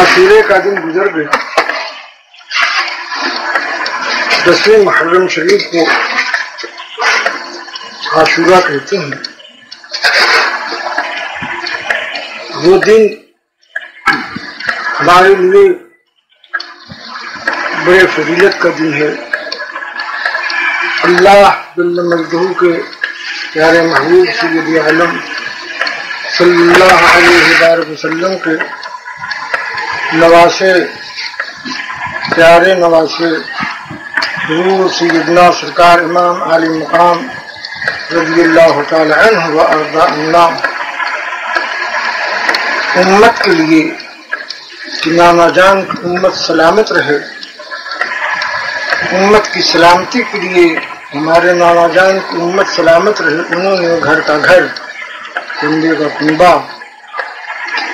आशूरे का दिन गुजर गया। 10वें मुहर्रम शरीफ को आशूरा कहते हैं। वो दिन हमारे लिए बड़े फजीलत का दिन है। अल्लाह जल्ल मजदूह के प्यारे महबूब सय्यद आलम सल्लल्लाहु अलैहि वसल्लम के नवासे प्यारे नवासे हुजूर सय्यदना सरकार इमाम आली मकाम रज़ियल्लाहु तआला अन्हु व अर्दा अन्ना उम्मत के लिए कि नाना जान की उम्मत सलामत रहे, उम्मत की सलामती के लिए हमारे नाना जान की उम्मत सलामत रहे, उन्होंने घर का घर कुंबे का कुंबा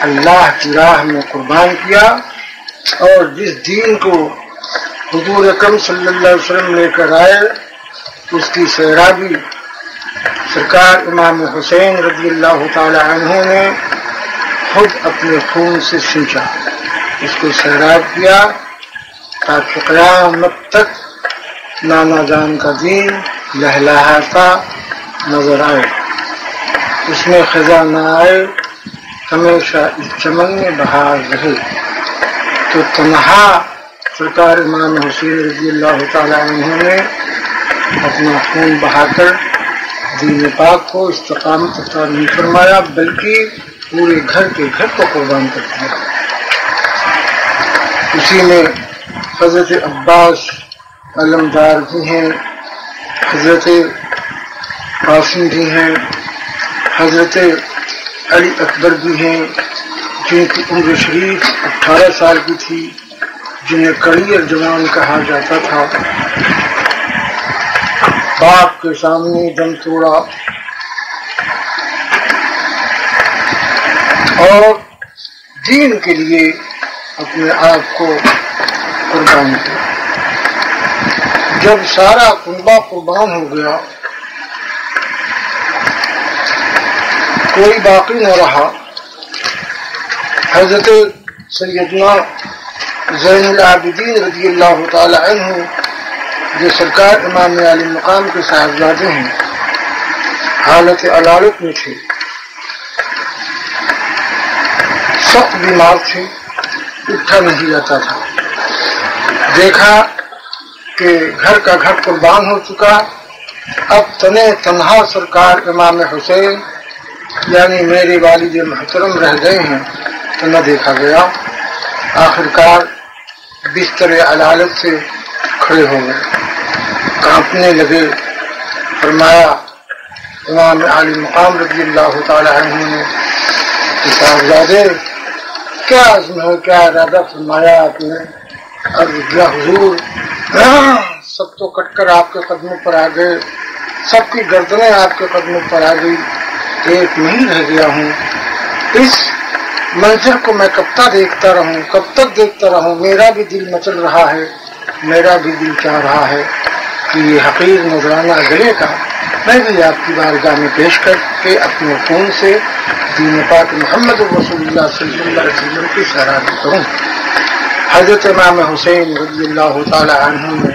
अल्लाह की राह में कुर्बान किया और जिस दीन को हुजूर अकरम सल्लल्लाहु अलैहि वसल्लम लेकर आए उसकी सैराबी सरकार इमाम हुसैन रज़ियल्लाहु तआला अन्हु ने खुद अपने खून से सींचा, उसको सैराब किया ताकि क़यामत तक नाना जान का दीन लहलहाता नजर आए, उसमें खज़ा न आए, हमेशा इस चमन में बहार रहे। तो तन्हा सरकार इमाम हुसैन रज़ियल्लाहु तआला अन्हु ने अपना खून बहाकर दीन पाक को इस्तिकामत अता नहीं फरमाया बल्कि पूरे घर के घर को कुर्बान कर दिया। उसी में हजरत अब्बास अलमदार भी हैं, हजरत कासिम भी हैं, हजरत अली अकबर भी हैं जिनकी उम्र शरीफ 18 साल की थी, जिन्हें कड़ियर जवान कहा जाता था। बाप के सामने दम तोड़ा और दीन के लिए अपने आप को कुर्बान किया। जब सारा कुंबा कुर्बान हो गया, कोई बाकी न रहा, हजरत सैयदना ज़ैनुल आबिदीन रज़ियल्लाहु तआला अन्हु जो सरकार इमाम आली मकाम के साहबजादे हैं, हालत अलालत में थे, सख्त बीमार थे, उठा नहीं जाता था। देखा कि घर का घर कुर्बान हो चुका, अब तने तन्हा सरकार इमाम हुसैन यानी मेरे वालिद मोहतरम रह गए हैं तो न देखा गया। आखिरकार बिस्तर अलालत से खड़े हो गए, कांपने लगे। फरमाया इमाम आली मकाम रज़ियल्लाहु तआला अन्हु ने साहबजादे क्या अज़्म है, क्या इरादा फरमाया आपने? अर्ज़ किया हुजूर सब तो कटकर आपके कदमों पर आ गए, सबकी गर्दनें आपके कदमों पर आ गई, एक नहीं रह गया हूँ। इस मंजर को मैं कब तक देखता रहूं, कब तक देखता रहूं? मेरा भी दिल मचल रहा है, मेरा भी दिल चाह रहा है कि ये हकीर नजराना गले का मैं भी आपकी बारगाह में पेश करके अपने खून से दीन पाक मोहम्मद रसूलुल्लाह सल्लल्लाहु अलैहि वसल्लम की सराहना करूं। हजरत इमाम हुसैन रज़ियल्लाहु तआला अन्हु ने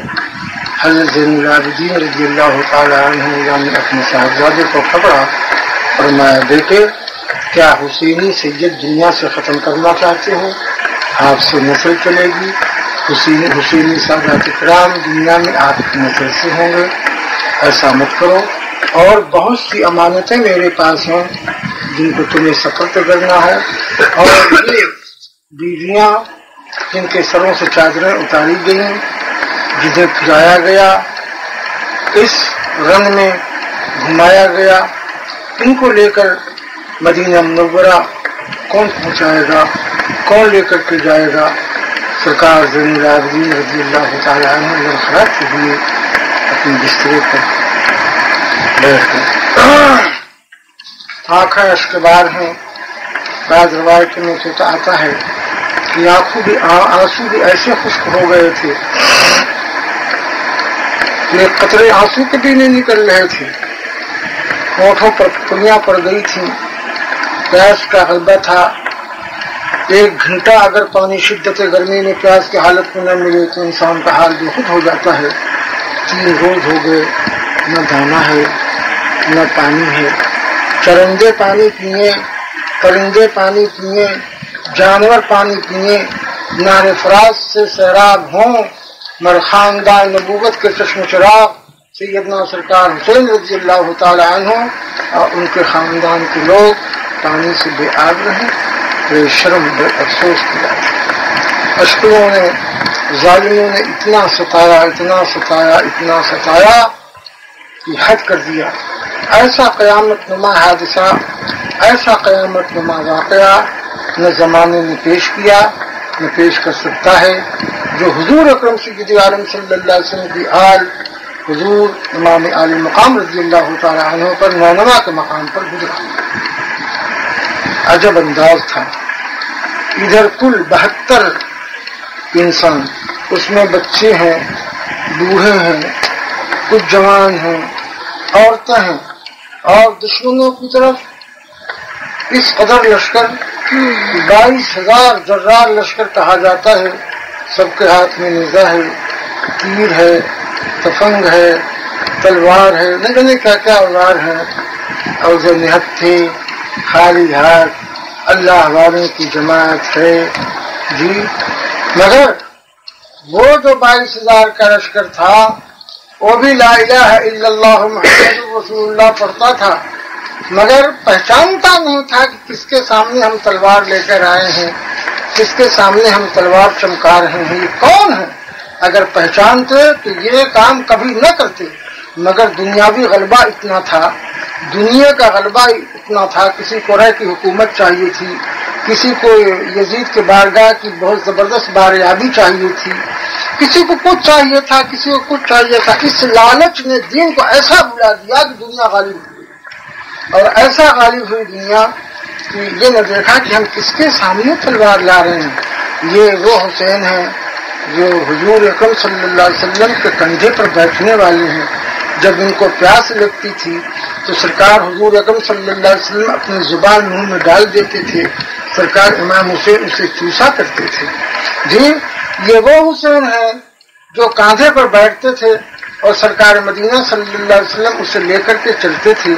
हजरत ज़ैनुल आबिदीन रज़ियल्लाहु तआला अन्हु यानी अपने साहबजादे को पकड़ा और मैं बेटे क्या हुसैनी सैयद दुनिया से खत्म करना चाहते हो? आपसे नस्ल चलेगी, हुसैनी सादात इकराम दुनिया में आपकी नस्ल से होंगे, ऐसा मत करो। और बहुत सी अमानतें मेरे पास हैं जिनको तुम्हें सफर्द करना है, और ये बीवियां जिनके सरों से चादरें उतारी गई, जिन्हें खिलाया गया, इस रन में घुमाया गया, इनको लेकर मदीना मुनव्वरा कौन पहुंचाएगा, कौन लेकर के जाएगा? सरकार ज़ैनुल आबिदीन रज़ियल्लाहु तआला अन्हु लड़खड़ाते हुए अपने बिस्तरे पर बैठ गए। आंखें अश्कबार हैं। बाद रवायत में तो आता है कि आंसू भी ऐसे खुश्क हो गए थे कि कतरे आंसू के भी नहीं निकल रहे थे, होठों पर पुलियां पड़ गई थी, गैस का गलबा था, 1 घंटा अगर पानी शिद्दत गर्मी में प्यास की हालत में न मिले तो इंसान का हाल बेखुद हो जाता है। 3 रोज हो गए, न दाना है न पानी है। चरंदे पानी पिए, परिंदे पानी पिए, जानवर पानी पिए, नारे फराज से सैराब हों, मर खानदान नबूवत के चश्म चिराग सैयदना सरकार हुसैन रज़ी अल्लाह तआला अन्हु और उनके खानदान के लोग पानी से बेआब रहे, बेशर्म बेअफसोस किया। अशकुरों ने, जालिमों ने इतना सताया, इतना सताया, इतना सताया कि हद कर दिया। ऐसा क़यामत नुमा हादिसा, ऐसा क़यामत नुमा वाक़या न ज़माने ने पेश किया न पेश कर सकता है, जो हुजूर अकरम सय्यद आलम सल्लल्लाहु अलैहि वसल्लम की आल हुजूर इमाम आली मकाम रज़ी अल्लाह तआला अन्हु पर नौनमा के मकाम पर गुजरा। अजब अंदाज था। इधर कुल 72 इंसान, उसमें बच्चे हैं, बूढ़े हैं, कुछ जवान हैं, औरतें हैं, और दुश्मनों की तरफ इस कदर लश्कर 22,000 जर्रार लश्कर कहा जाता है। सबके हाथ में निज़ा है, तीर है, तफंग है, तलवार है, न जाने क्या क्या औजार है, और जो निहत्थे खाली हाथ अल्लाह वालों की जमात है जी। मगर वो जो 22,000 का लश्कर था वो भी ला इलाहा इल्लल्लाह मुहम्मदुर रसूलुल्लाह पढ़ता था, मगर पहचानता नहीं था कि किसके सामने हम तलवार लेकर आए हैं, किसके सामने हम तलवार चमका रहे हैं, ये कौन है। अगर पहचानते तो ये काम कभी न करते, मगर दुनियावी गलबा इतना था, दुनिया का गलबा इतना था। किसी को रह की हुकूमत चाहिए थी, किसी को यजीद के बारगाह की बहुत जबरदस्त बारयाबी चाहिए थी, किसी को कुछ चाहिए था, किसी को कुछ चाहिए था। इस लालच ने दीन को ऐसा बुला दिया कि दुनिया गालिब हुई, और ऐसा गालिब हुई दुनिया कि ये न देखा कि हम किसके सामने तलवार ला रहे हैं। ये वो हुसैन है जो हुजूर अकरम सल्लल्लाहु अलैहि वसल्लम के कंधे पर बैठने वाले हैं। जब इनको प्यास लगती थी तो सरकार हुजूर अकरम सल्लल्लाहु अलैहि वसल्लम अपनी जुबान मुंह में डाल देते थे, सरकार इमाम हुसैन उसे चूसा करते थे। जी, ये वो हुसैन है जो कांधे पर बैठते थे और सरकार मदीना सल्लल्लाहु अलैहि वसल्लम उसे लेकर के चलते थे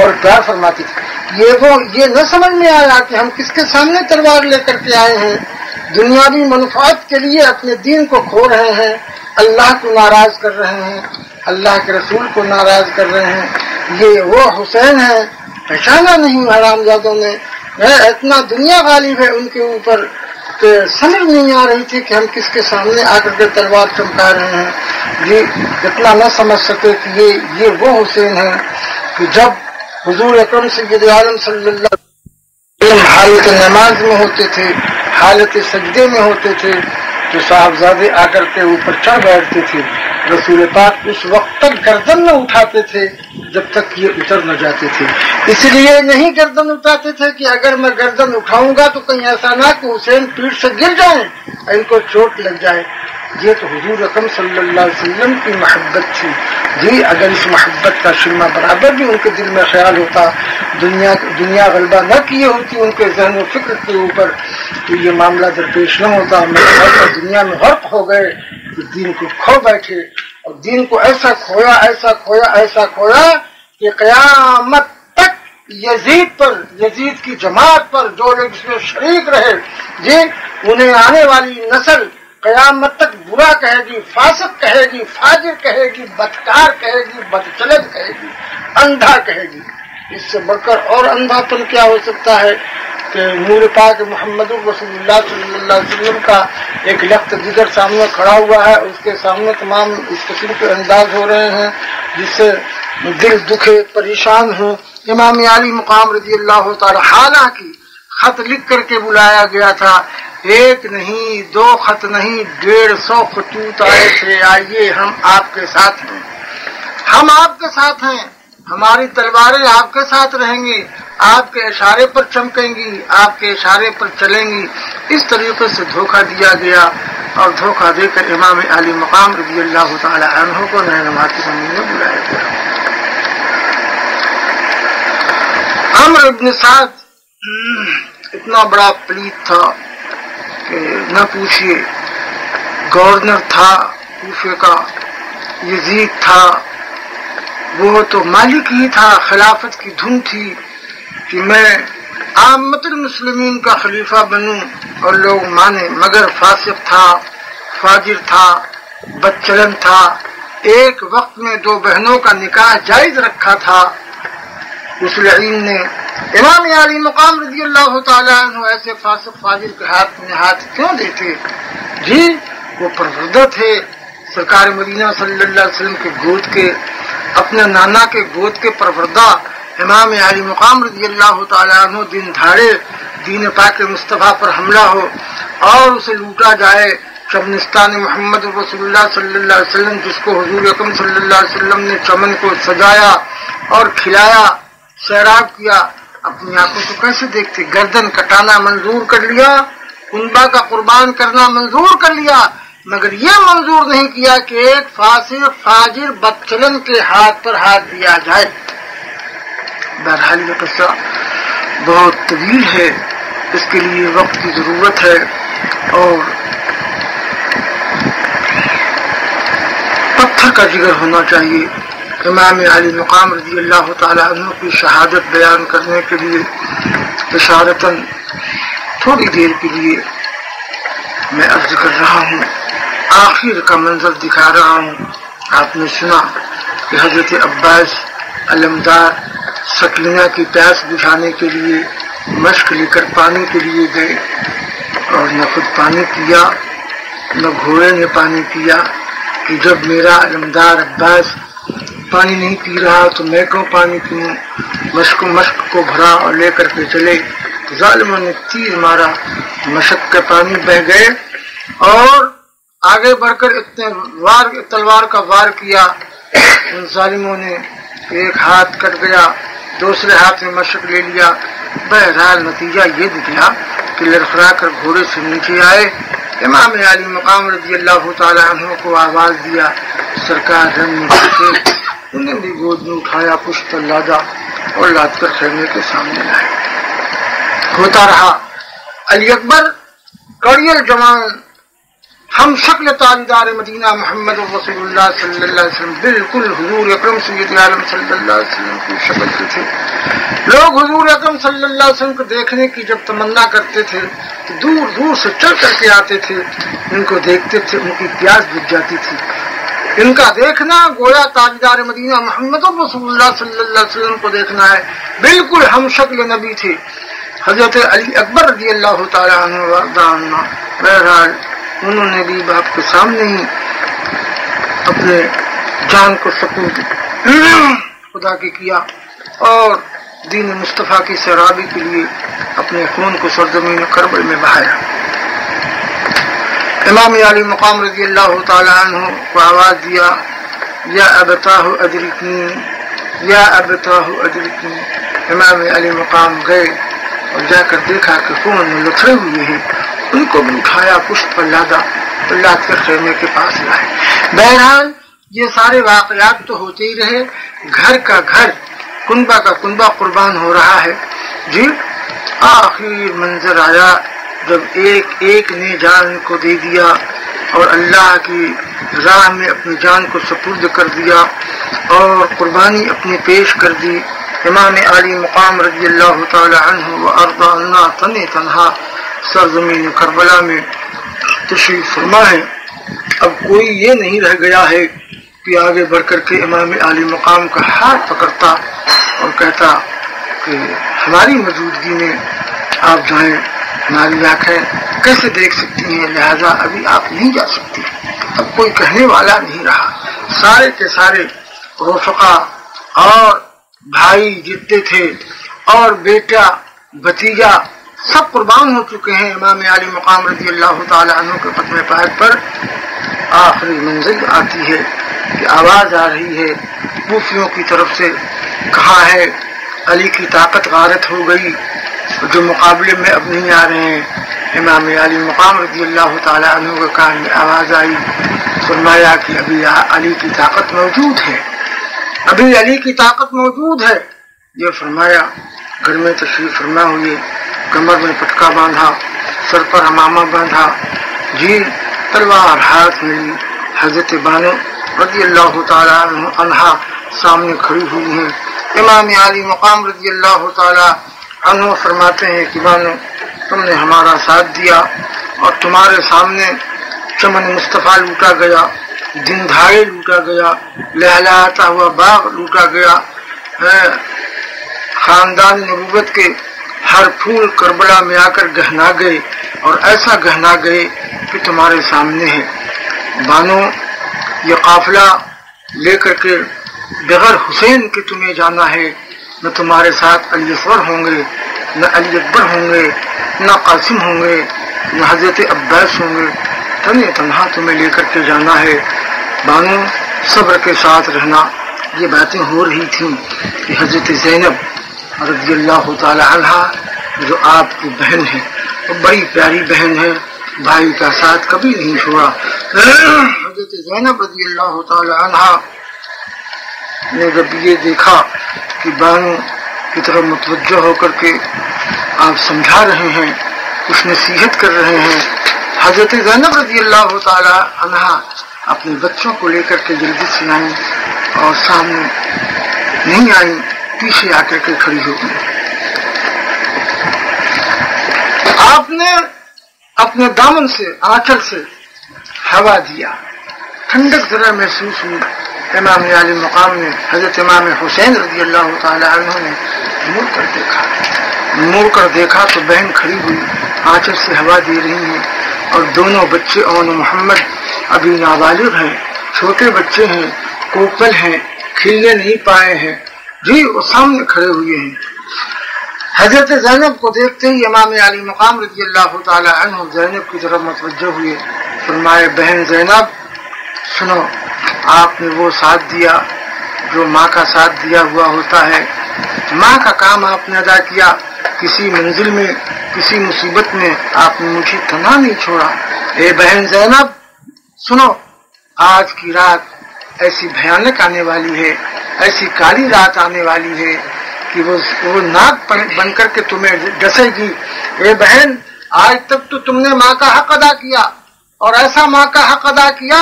और प्यार फरमाते थे। ये न समझ में आया कि हम किसके सामने तलवार लेकर के आए हैं, दुनियावी मनुफात के लिए अपने दीन को खो रहे हैं, अल्लाह को नाराज कर रहे हैं, अल्लाह के रसूल को नाराज कर रहे हैं। ये वो हुसैन है, पहचाना नहीं हरामजादों ने। इतना दुनिया गालिब है उनके ऊपर कि समझ नहीं आ रही थी कि हम किसके सामने आकर के तलवार चमका रहे हैं। ये इतना न समझ सके कि ये वो हुसैन है कि जब हुजूर अकरम सय्यद आलम सल्लल्लाहु अलैहि वसल्लम हालत नमाज में होते थे, हालत सजदे में होते थे, तो साहबजादे आकर के ऊपर चढ़ बैठते थे। रसूल पाक उस वक्त तक गर्दन न उठाते थे जब तक ये उतर न जाते थे। इसलिए नहीं गर्दन उठाते थे कि अगर मैं गर्दन उठाऊंगा तो कहीं ऐसा ना कि हुसैन पीठ से गिर जाए, इनको चोट लग जाए। ये तो हुजूर अकरम सल्लल्लाहु अलैहि वसल्लम की मोहब्बत थी जी। अगर इस मोहब्बत का शिरमा बराबर भी उनके दिल में ख्याल होता, दुनिया गलबा न किए होती उनके जहन व फिक्र के ऊपर, तो ये मामला दरपेश न होता। मगर दुनिया में गर्क हो गए तो दीन को खो बैठे, और दीन को ऐसा खोया, ऐसा खोया, ऐसा खोया कि क़यामत तक यजीद पर, यजीद की जमात पर जो लोग इसमें शरीक रहे जी, उन्हें आने वाली नस्ल क़यामत तक बुरा कहेगी, फासिक कहेगी, फाजिर कहेगी, बदकार कहेगी, बदचलत कहेगी, अंधा कहेगी। इससे बढ़कर और अंधापन क्या हो सकता है कि नूर पाक मोहम्मदुर रसूलुल्लाह सल्लल्लाहु अलैहि वसल्लम का एक लख्त जिगर सामने खड़ा हुआ है, उसके सामने तमाम इस किस्म के अंदाज हो रहे हैं जिससे दिल दुखे, परेशान हो। इमाम आली मुकाम रज़ी अल्लाह तआला, हालांकि खत लिख करके बुलाया गया था, 1 नहीं 2 खत नहीं 150 खतूत आए थे, आइए हम आपके साथ हैं, हम आपके साथ हैं, हमारी तलवारें आपके साथ रहेंगी, आपके इशारे पर चमकेंगी, आपके इशारे पर चलेंगी। इस तरीके से धोखा दिया गया, और धोखा देकर इमाम आली मकाम रज़ी अल्लाह तआला अन्हु को रहनुमा की ज़मीन में बुलाया गया। अम्र इब्न साद इतना बड़ा पलीत था कि न पूछिए। गवर्नर था कूफे का, यजीद था, वो तो मालिक ही था, खिलाफत की धुन थी कि मैं आमतुल मुस्लिमीन का खलीफा बनूं और लोग माने, मगर फासिक था, फाजिर था, बदचलन था। एक वक्त में 2 बहनों का निकाह जायज रखा था। उस लईन ने इमाम अली मकाम रज़ी अल्लाह तआला अन्हु ऐसे फासिक फाजिर के हाथ में हाथ क्यों देते जी? वो परवरदा थे, सरकार मदीना सल्लल्लाहु अलैहि वसल्लम के गोद के, अपने नाना के गोद के परवरदा इमाम अली मकाम रज़ी अल्लाह तआला अन्हु दिन धाड़े दीन पाक मुस्तफा पर हमला हो और उसे लूटा जाए। शबनिस्तान मोहम्मद रसूलुल्लाह सल्लल्लाहु अलैहि वसल्लम, जिसको हुजूर अकरम सल्लल्लाहु अलैहि वसल्लम ने चमन को सजाया और खिलाया, सैराब किया, अपनी आंखों को कैसे देखते? गर्दन कटाना मंजूर कर लिया, कुनबा का कुर्बान करना मंजूर कर लिया, मगर ये मंजूर नहीं किया कि एक फासिक फाजिर बदचलन के हाथ पर हाथ दिया जाए। बहरहाल ये किस्सा बहुत तवील है, इसके लिए वक्त की जरूरत है और पत्थर का जिगर होना चाहिए। इमाम अली मकाम रज़ी अल्लाह तआला अन्हु की शहादत बयान करने के लिए इशारतन थोड़ी देर के लिए मैं अर्ज कर रहा हूँ, आखिर का मंजर दिखा रहा हूँ। आपने सुना कि हजरत अब्बास अलमदार सकीना की प्यास बुझाने के लिए मश्क लेकर पानी के लिए गए और न खुद पानी पिया न घोड़े ने पानी पिया कि जब मेरा अलमदार अब्बास पानी नहीं पी रहा तो मैं क्यों पानी पीऊं। मश्क को भरा और लेकर के चले तो जालिमों ने तीर मारा, मशक के पानी बह गए और आगे बढ़कर इतने तलवार का वार किया। उन जालिमों ने एक हाथ कट गया, दूसरे हाथ में मशक ले लिया। बहरहाल नतीजा ये निकला कि लड़खड़ा कर घोड़े से नीचे आए, इमाम अली मकाम रज़ी अल्लाह तआला अन्हु को आवाज दिया, सरकार रन में थे, उन्हें भी गोद में उठाया, पुष्ट लादा और लाद कर खेमे के सामने लाए। होता रहा अली अकबर कड़ियल जवान हम शक्ल ताजदार मदीना मोहम्मद रसूलुल्लाह सल्लल्लाहु अलैहि वसल्लम, बिल्कुल हुजूर अकरम सय्यद आलम सल्लल्लाहु अलैहि वसल्लम की शक्ल के थे। लोग हुजूर अकरम सल्लल्लाहु अलैहि वसल्लम को देखने की जब तमन्ना करते थे तो दूर दूर से चल करके आते थे, इनको देखते थे, उनकी प्यास बुझ जाती थी। इनका देखना गोया ताजदार मदीना मोहम्मद रसूलुल्लाह सल्लल्लाहु अलैहि वसल्लम को देखना है, बिल्कुल हम शक्ल नबी थे। हजरत अली अकबर रज़ी अल्लाह तआला अन्हु बहरहाल उन्होंने भी बाप के सामने ही अपने जान को सपूत खुदा की किया और दीन मुस्तफा की सराबी के लिए अपने खून को सरजमीन करबल में बहाया। इमाम अली मकाम रज़ी अल्लाह तआला अन्हु को आवाज दिया, या अबताहु अदरिकनी, या अबताहु अदरिकनी। इमाम अली मकाम गए और जाकर देखा कि खून में लुथड़े हुए हैं, उनको भी उठाया, पुष्ट पर लादा, लाद कर खेमे के पास लाए। बहरहाल ये सारे वाकयात तो होते ही रहे, घर का घर, कुनबा का कुनबा कुर्बान हो रहा है जी। आखिर मंजर आया जब एक एक ने जान को दे दिया और अल्लाह की राह में अपनी जान को सुपुर्द कर दिया और कुर्बानी अपनी पेश कर दी। इमाम अली मकाम रज़ी अल्लाह तआला अन्हु व अर्दा अन्ना तने तन्हा सरजमीन करबला में तशरीफ फरमा है। अब कोई ये नहीं रह गया है कि आगे बढ़कर के इमाम अली मकाम का हाथ पकड़ता और कहता कि हमारी मौजूदगी में आप जाएं, हमारी आंखें कैसे देख सकती हैं, लिहाजा अभी आप नहीं जा सकती। अब कोई कहने वाला नहीं रहा, सारे के सारे रफ़क़ा और भाई जितने थे और बेटा भतीजा सब कुर्बान हो चुके हैं। इमाम अली मकाम रज़ी अल्लाह तआला अन्हु के कदम पाक पर आखिरी मंजिल आती है कि आवाज आ रही है कूफियों की तरफ से, कहा है अली की ताकत गारत हो गई, जो मुकाबले में अब नहीं आ रहे हैं। इमाम अली मकाम रज़ी अल्लाह तआला अन्हु के कान में आवाज आई, फरमाया कि अभी अली की ताकत मौजूद है, अभी अली की ताकत मौजूद है। ये फरमाया घर में तशरीफ फरमा हुए कमर में पटका बांधा, सर पर अमामा बांधा, जी तलवार हाथ में ली। हजरत बानो रज़ी अल्लाह ताला अन्हा सामने खड़ी हुई हैं। इमाम आली मकाम रज़ी अल्लाह ताला अन्हु फरमाते हैं कि बानो तुमने हमारा साथ दिया और तुम्हारे सामने चमन मुस्तफ़ा लूटा गया, दिनधारे लूटा गया, लहलहाता हुआ बाग लूटा गया, खानदान नबूवत के हर फूल करबला में आकर गहना गए और ऐसा गहना गए कि तुम्हारे सामने है। बानो ये काफिला लेकर के बगैर हुसैन के तुम्हें जाना है, न तुम्हारे साथ अली असगर होंगे, न अली अकबर होंगे, न कासिम होंगे, न हजरत अब्बास होंगे, तने तन्हा तुम्हें लेकर के जाना है। बानो सब्र के साथ रहना। ये बातें हो रही थी कि हजरत ज़ैनब रज़ी अल्लाह ताला अन्हा जो आपकी बहन है, वो बड़ी प्यारी बहन है, भाई का साथ कभी नहीं छोड़ा। हजरत ज़ैनब रज़ी अल्लाह ताला अन्हा ने जब ये देखा कि बानो की तरफ मुतवज्जो होकर के आप समझा रहे हैं, कुछ नसीहत कर रहे हैं, हजरत ज़ैनब रज़ी अल्लाह ताला अन्हा अपने बच्चों को लेकर के जल्दी से आई और सामने नहीं आई, पीछे आकर के खड़ी हो गई। आपने अपने दामन से, आंचल से हवा दिया, ठंडक जरा महसूस हुई। इमाम आली मकाम ने हजरत इमाम हुसैन रज़ी अल्लाह ताला अन्हु ने मुड़ कर देखा तो बहन खड़ी हुई, आंचल से हवा दे रही हैं और दोनों बच्चे ओन मोहम्मद अभी नाबालिग हैं, छोटे बच्चे हैं, कोपल हैं, खिलने नहीं पाए हैं, जी वो सामने खड़े हुए हैं। हजरत ज़ैनब को देखते ही इमाम आली मकाम रज़ी अल्लाह ताला अन्हु ज़ैनब की तरफ मुतवज्जो हुए। फरमाए, बहन ज़ैनब सुनो, आपने वो साथ दिया जो माँ का साथ दिया हुआ होता है। माँ का काम आपने अदा किया, किसी मंजिल में, किसी मुसीबत में आपने मुझे तना नहीं छोड़ा। ए बहन ज़ैनब सुनो, आज की रात ऐसी भयानक आने वाली है, ऐसी काली रात आने वाली है कि वो नाग बन करके तुम्हें डसेगी। ए बहन, आज तक तो तुमने माँ का हक अदा किया और ऐसा माँ का हक अदा किया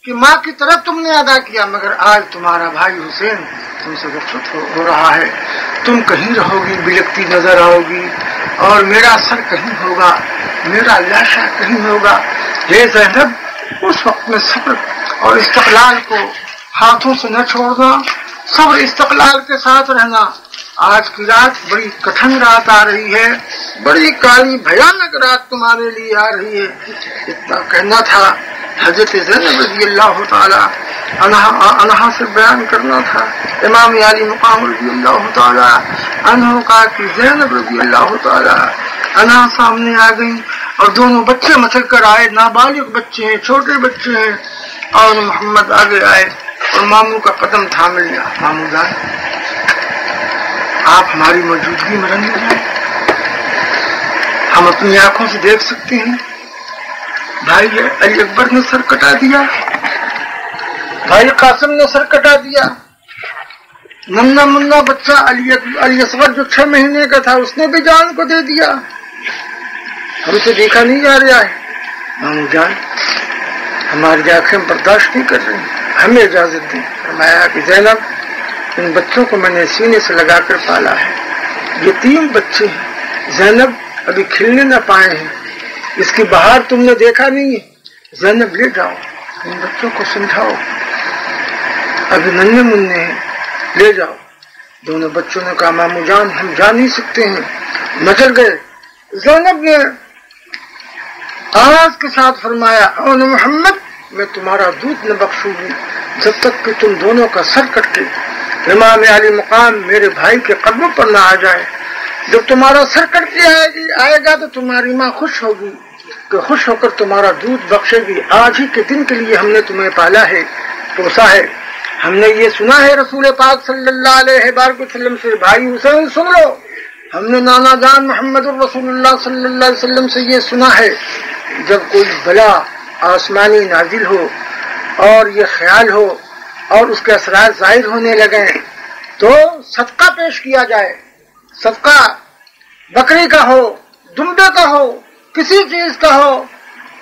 कि माँ की तरफ तुमने अदा किया, मगर आज तुम्हारा भाई हुसैन तुमसे रुखसत हो रहा है। तुम कहीं रहोगी, बिलकती नजर आओगी और मेरा सर कहीं होगा, मेरा लाशा कहीं होगा। ये ज़ैनब, उस वक्त में सब्र और इस्तक़लाल को हाथों से न छोड़ना, सब्र इस्तक़लाल के साथ रहना। आज की रात बड़ी कठिन रात आ रही है, बड़ी काली भयानक रात तुम्हारे लिए आ रही है। इतना कहना था, हजरत ज़ैनब रज़ी अल्लाह ताला अन्हा से बयान करना था। इमाम आली मकाम रज़ी अल्लाह ताला अन्हु का कि ज़ैनब रज़ी अल्लाह ताला अन्हा सामने आ गई और दोनों बच्चे मचल कर आए, नाबालिग बच्चे हैं, छोटे बच्चे हैं, और मोहम्मद आगे आए और मामू का कदम थाम लिया। मामू जान, आप हमारी मौजूदगी में रहने जाए, हम अपनी आंखों से देख सकते हैं। भाई अली अकबर ने सर कटा दिया, भाई कासिम ने सर कटा दिया, नन्ना मुन्ना बच्चा अली असगर जो 6 महीने का था उसने भी जान को दे दिया। हमसे देखा नहीं जा रहा है। मामू जान, हमारी आंखें बर्दाश्त नहीं कर रही, हमें इजाजत दें। फरमाया कि ज़ैनब, इन बच्चों को मैंने सीने से लगाकर पाला है, ये 3 बच्चे हैं। ज़ैनब अभी खिलने न पाए हैं, इसकी बहार तुमने देखा नहीं है। ज़ैनब ले जाओ, इन बच्चों को समझाओ, अभी नन्हे मुन्ने हैं, ले जाओ। दोनों बच्चों ने कहा, मामू जान, हम जा नहीं सकते हैं, मचल गए। ज़ैनब ने आवाज के साथ फरमाया, ओ मोहम्मद, मैं तुम्हारा दूध न बख्शूंगी जब तक कि तुम दोनों का सर कट के इमाम आली मकाम मेरे भाई के कदमों पर न आ जाए। जब तुम्हारा सर कट के आएगा तो तुम्हारी माँ खुश होगी, कि खुश होकर तुम्हारा दूध बख्शेगी। आज ही के दिन के लिए हमने तुम्हें पाला है, पोसा है। हमने ये सुना है रसूल पाक सल्लल्लाहु अलैहि वसल्लम से, भाई हुसैन सुन लो, हमने नाना जान मोहम्मद रसूलुल्लाह सल्लल्लाहु अलैहि वसल्लम से ये सुना है, जब कोई बला आसमानी नाजिल हो और ये ख्याल हो और उसके असरार जाहिर होने लगे तो सदका पेश किया जाए। सदका बकरी का हो, दुम्बे का हो, किसी चीज का हो,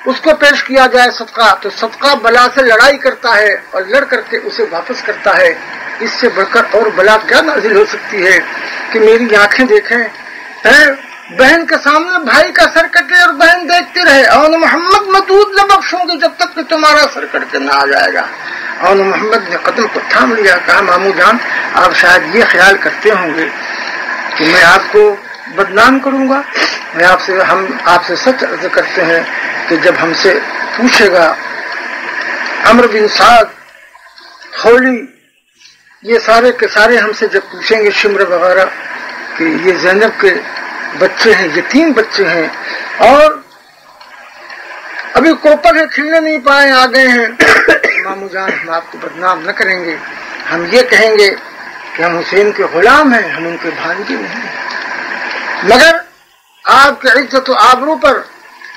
उसको पेश किया जाए सदका, तो सदका बला से लड़ाई करता है और लड़ करके उसे वापस करता है। इससे बढ़कर और बला क्या नाजिल हो सकती है कि मेरी आंखें देखें, बहन के सामने भाई का सर कटे और बहन देखती रहे, और मोहम्मद मैं दूध न बख्शूंगी जब तक कि तुम्हारा सर कट के ना आ जाएगा। और मोहम्मद ने कदम को थाम लिया, कहा मामू जान आप शायद ये ख्याल करते होंगे कि मैं आपको बदनाम करूंगा, हम आपसे सच अर्ज करते हैं कि जब हमसे पूछेगा अमर बिन साद, होली, ये सारे के सारे हमसे जब पूछेंगे शिम्र वगैरह कि ये ज़ैनब के बच्चे हैं, यतीम बच्चे हैं और अभी कोपर है, खिलने नहीं पाए, आ गए हैं, मामू जान हम आपको बदनाम न करेंगे, हम ये कहेंगे कि हम हुसैन के गुलाम हैं, हम उनके भांजे नहीं हैं, मगर आपके इज्जत और आबरू पर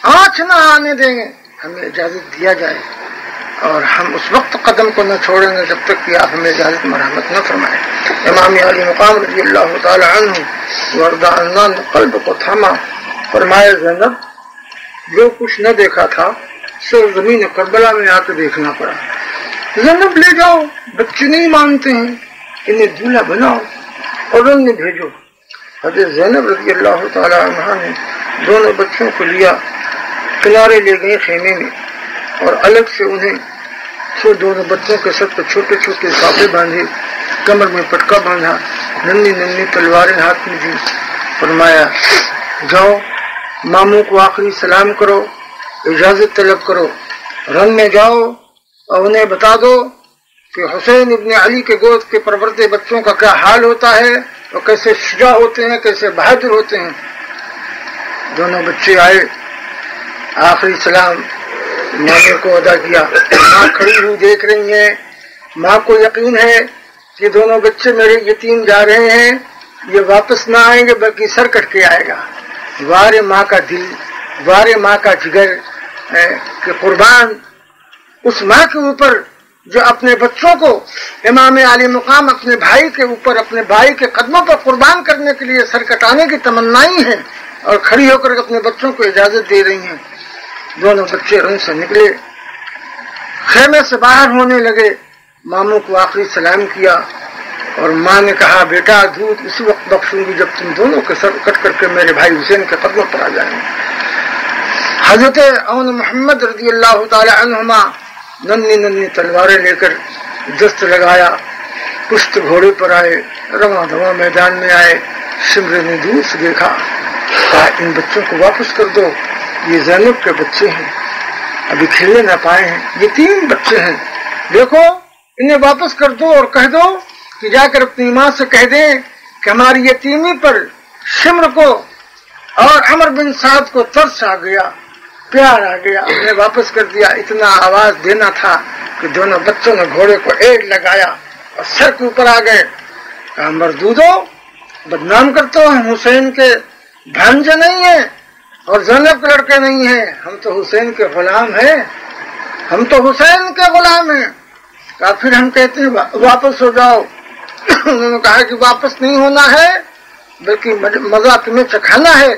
आँच न आने देंगे, हमें इजाजत दिया जाए और हम उस वक्त कदम को न छोड़ेंगे जब तक कि आप हमें इजाजत मरहमत न फरमाए। इमाम अली मुकाम रज़ी अल्लाह तआला अन्हु वर्दा अन्ना ने कल्ब को थामा, फरमाए ज़ैनब जो कुछ न देखा था सिर्फ ज़मीन करबला में आकर देखना पड़ा। ज़ैनब ले जाओ, बच्चे नहीं मानते हैं, इन्हें दूल्हा बनाओ और उन्हें भेजो। हज़रत ज़ैनब रज़ी अल्लाह तआला अन्हा ने दोनों बच्चों को लिया, किनारे ले गए खेमे में और अलग से उन्हें दोनों बच्चों के सर पर छोटे छोटे साफे बांधे, कमर में पटका बांधा, नन्ही नन्ही तलवारें हाथ में दी, फरमाया जाओ मामू को आखिरी सलाम करो, इजाजत तलब करो, रन में जाओ और उन्हें बता दो कि हुसैन इब्न अली के गोद के परवरते बच्चों का क्या हाल होता है और कैसे शुजा होते हैं, कैसे बहादुर होते हैं। दोनों बच्चे आए, आखिरी सलाम मामू को अदा किया। माँ खड़ी हुई देख रही है, माँ को यकीन है कि दोनों बच्चे मेरे यतीम जा रहे हैं, ये वापस ना आएंगे बल्कि सर कट के आएगा। वारे माँ का दिल, वारे माँ का जिगर कि कुर्बान उस माँ के ऊपर जो अपने बच्चों को इमाम आली मुकाम अपने भाई के ऊपर, अपने भाई के कदमों पर कुर्बान करने के लिए सर कटाने की तमन्नाई है और खड़ी होकर अपने बच्चों को इजाजत दे रही हैं। दोनों बच्चे रंग से निकले, खेमे से बाहर होने लगे, मामू को आखिरी सलाम किया और माँ ने कहा बेटा दूध उसी वक्त बख्शूंगी जब तुम दोनों के सर कट करके मेरे भाई हुसैन के कदमों पर आ जाएंगे। हजरत औन मोहम्मद रज़ी अल्लाह तआला अन्हुमा नन्ही नन्ही तलवारें लेकर दस्त लगाया, पुष्ट घोड़े पर आए, रवा धवा मैदान में आए। शिम्र ने दूर से देखा, कहा इन बच्चों को वापस कर दो, ये ज़ैनब के बच्चे हैं, अभी खेलने न पाए हैं, ये 3 बच्चे हैं, देखो इन्हें वापस कर दो और कह दो कि जाकर अपनी माँ से कह दें कि हमारी यतीमी पर शिम्र को और अमर बिन साद को तरस आ गया, प्यार आ गया, हमने वापस कर दिया। इतना आवाज देना था कि दोनों बच्चों ने घोड़े को एड़ लगाया और सर के ऊपर आ गए। कहा मर्दूदो, बदनाम करते हो, हम हुसैन के भांजे नहीं है और ज़ैनब के लड़के नहीं है, हम तो हुसैन के गुलाम हैं, हम तो हुसैन के गुलाम हैं। कहा फिर हम कहते हैं वापस हो जाओ। उन्होंने कहा कि वापस नहीं होना है बल्कि मजा तुम्हें चखाना है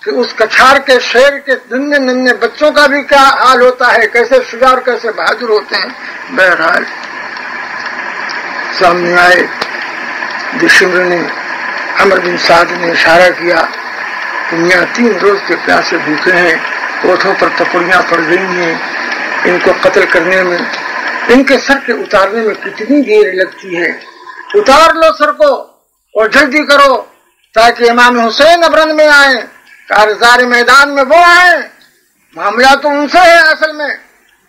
कि उस कछार के शेर के नन्हे नन्हे बच्चों का भी क्या हाल होता है, कैसे शुजा और कैसे बहादुर होते हैं। बहरहाल सामने आए, शिम्र ने, अमर बिन साद ने इशारा किया कि मियाँ 3 रोज के प्यासे भूखे हैं, ओठों पर टपड़ियां पड़ गई हैं, इनको कत्ल करने में, इनके सर के उतारने में कितनी देर लगती है, उतार लो सर को और जल्दी करो ताकि इमाम हुसैन अब रन में आए, कारज़ार मैदान में वो आए। मामला तो उनसे है असल में,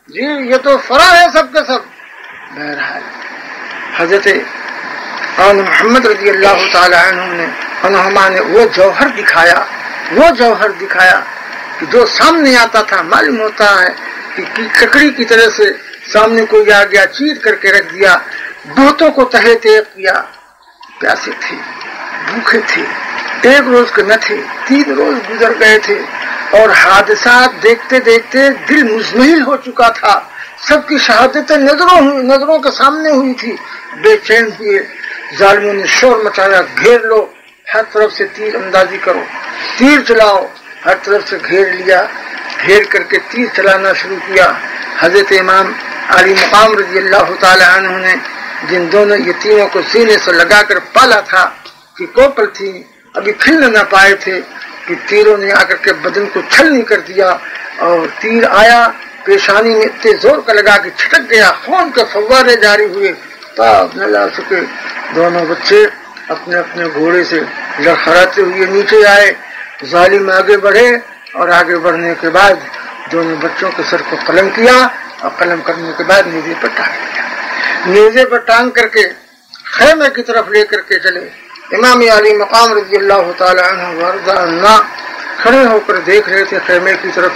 जी ये तो फरार है सबके सब। बहरहाल हजरत मोहम्मद रज़ी अल्लाह तआला अन्हुमा ने वो जौहर दिखाया कि जो सामने आता था मालूम होता है कि ककड़ी की तरह से सामने कोई आ गया, चीर करके रख दिया, बहुतों को तहे तेज किया। प्यासे थे, भूखे थे, 1 रोज के न थे, 3 रोज गुजर गए थे और हादसात देखते देखते दिल मुज़महिल हो चुका था। सबकी शहादतें नजरों के सामने हुई थी। बेचैन हुए, जालिमों ने शोर मचाया, घेर लो, ہر طرف سے تیر اندازی کرو، تیر چلاؤ، ہر طرف سے گھیر لیا، گھیر کر کے تیر چلانا شروع کیا۔ حضرت امام علی مقام رضی اللہ تعالی عنہ نے جن دونوں یتیموں کو سینے سے لگا کر پالا تھا کہ کوپل تھی، ابھی کھلنے نہ پائے تھے کہ تیروں نے آ کر کے بدن کو چھلنی کر دیا، اور تیر آیا پیشانی میں اتنے زور کا لگا کہ چھٹک گیا، خون کے فوارے جاری ہوئے، تاب نہ لا سکے۔ دونوں بچے اپنے اپنے گھوڑے سے لڑکھڑاتے ہوئے نیچے آئے، ظالم آگے بڑھے، اور آگے بڑھنے کے بعد دونوں بچوں کے سر کو قلم کیا، اور قلم کرنے کے بعد نیزے پر ٹانگ دیا۔ نیزے پر ٹانگ کر کے خیمے کی طرف لے کر کے چلے۔ امام علی مقام رضی اللہ تعالی عنہ وارضہ کھڑے ہو کر دیکھ رہے تھے، خیمے کی طرف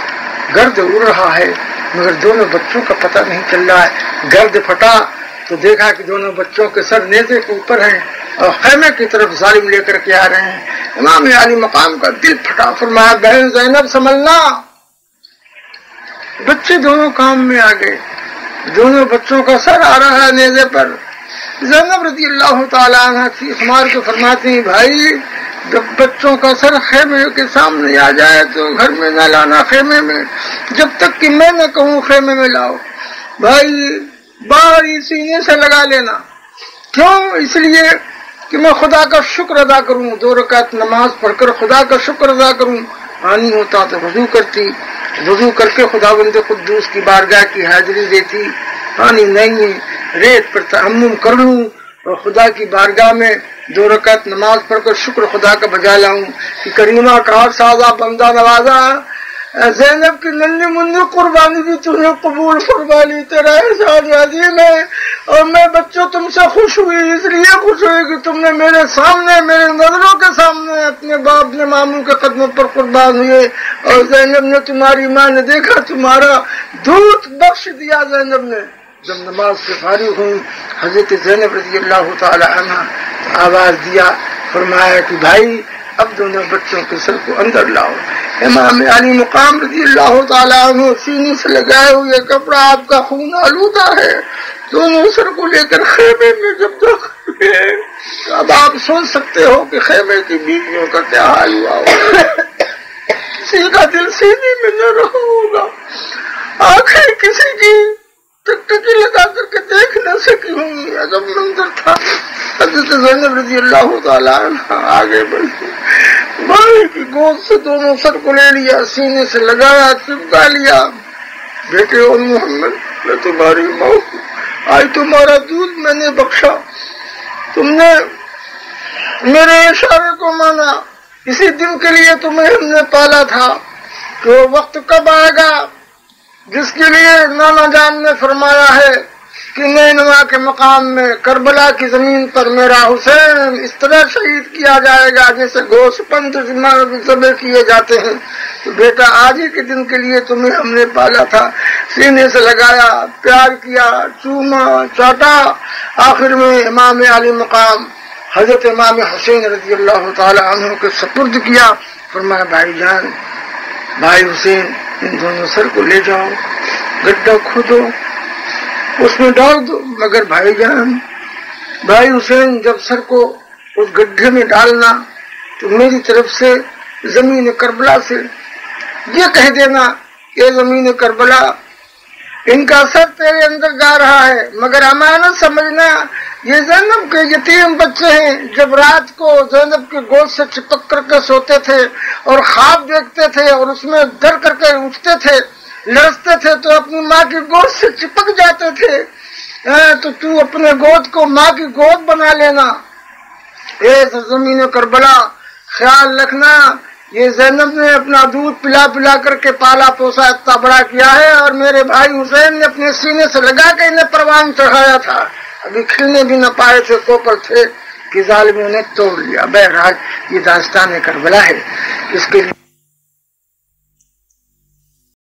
گرد اڑ رہا ہے مگر دونوں بچوں کا پتہ نہیں چل رہا ہے۔ گرد پھٹا تو دیکھا کہ دونوں بچوں کے سر نیزے کے اوپر ہیں اور خیمے کی طرف ظالم لے کر کے آ رہے ہیں۔ امام علی مقام کا دل پھٹا، فرمایا بہن زینب سنبھلنا۔ بچے دونوں کام میں آ گئے، دونوں بچوں کا سر آ رہا ہے نیزے پر۔ زینب رضی اللہ تعالیٰ عنہ چیخ مار کے فرماتی ہیں بھائی جب بچوں کا سر خیمے کے سامنے آ جائے تو گھر میں نہ لانا، خیمے میں، جب تک کہ میں نہ کہوں خیمے میں لاؤ۔ بھائی باری سینے سے لگا لینا، کیوں؟ اس لیے کہ میں خدا کا شکر ادا کروں، 2 رکعت نماز پڑھ کر خدا کا شکر ادا کروں۔ پانی ہوتا تو وضو کرتی، وضو کر کے خداوند قدوس کی بارگاہ کی حاضری دیتی، پانی نہیں ہے ریت پر تیمم کر لوں اور خدا کی بارگاہ میں 2 رکعت نماز پڑھ کر شکر خدا کا بجا لاؤں کہ کریمہ کار سازا بندہ نوازا، زینب کی ننھی منی قربانی بھی تم نے قبول فرما لی، تیرا احسان عظیم ہے۔ اور میں بچوں تم سے خوش ہوئی، اس لیے خوش ہوئی کہ تم نے میرے سامنے، میرے نظروں کے سامنے اپنے باپ نے ماموں کے قدموں پر قربان ہوئے، اور زینب نے تمہاری ماں نے دیکھا تمہارا دودھ بخش دیا۔ زینب نے جب نماز سے فارغ ہوئی حضرت زینب رضی اللہ تعالی عنہ آواز دیا، فرمایا کہ بھائی اب دونوں بچوں کے سر کو اندر لاؤ۔ امام علی مقام رضی اللہ تعالیٰ عنہ سینے سے لگائے ہوئے کپڑا آپ کا خون آلودہ ہے، دونوں سر کو لے کر خیمے میں جب داخل ہوئے، اب آپ سوچ سکتے ہو کہ خیمے کی بیویوں کا کیا حال ہوا ہوگا۔ کسی کا دل سینے میں نہ رہا ہوگا، آنکھیں کسی کی ٹکٹکی لگا کر کے دیکھ نہ سکی ہوں گی۔ عجب منظر تھا۔ حضرت زینب رضی اللہ تعالیٰ عنہ آگے بڑھی، بھائی کی گود سے دونوں سر کو لے لیا، سینے سے لگایا، چپکا لیا۔ بیٹے او محمد میں تمہاری ماں ہوں، آج تمہارا دودھ میں نے بخشا، تم نے میرے اشارے کو مانا، اسی دن کے لیے تمہیں ہم نے پالا تھا کہ وہ وقت کب آئے گا جس کے لیے نانا جان نے فرمایا ہے کہ نینوا کے مقام میں کربلا کی زمین پر میرا حسین اس طرح شہید کیا جائے گا جیسے گوشت پنت ذبح کیے جاتے ہیں۔ تو بیٹا آج ہی کے دن کے لیے تمہیں ہم نے پالا تھا، سینے سے لگایا، پیار کیا، چوما، چاٹا، آخر میں امام علی مقام حضرت امام حسین رضی اللہ تعالی عنہ کے سپرد کیا۔ فرمایا بھائی جان، بھائی حسین ان دونوں سر کو لے جاؤ، گڈھا کھودو، اس میں ڈال دو۔ مگر بھائی جان، بھائی حسین جب سر کو اس گڈھے میں ڈالنا تو میری طرف سے زمین کربلا سے یہ کہہ دینا کہ زمین کربلا ان کا سر تیرے اندر جا رہا ہے، مگر امانت سمجھنا یہ زینب کے یتیم بچے ہیں۔ جب رات کو زینب کی گود سے چپک کر کے سوتے تھے اور خواب دیکھتے تھے اور اس میں ڈر کر کے اٹھتے تھے، لڑتے تھے تو اپنی ماں کی گود سے چپک جاتے تھے، تو اپنے گود کو ماں کی گود بنا لینا۔ اے زمین کربلا خیال رکھنا، یہ زینب نے اپنا دودھ پلا پلا کر کے پالا پوسا اتنا بڑا کیا ہے، اور میرے بھائی حسین نے اپنے سینے سے لگا کے انہیں پروان چڑھایا تھا، ابھی کھلنے بھی نہ پائے تھے، کوپر تھے کہ ظالموں نے توڑ لیا۔ بہرحال یہ داستان کربلا ہے، اس کے لیے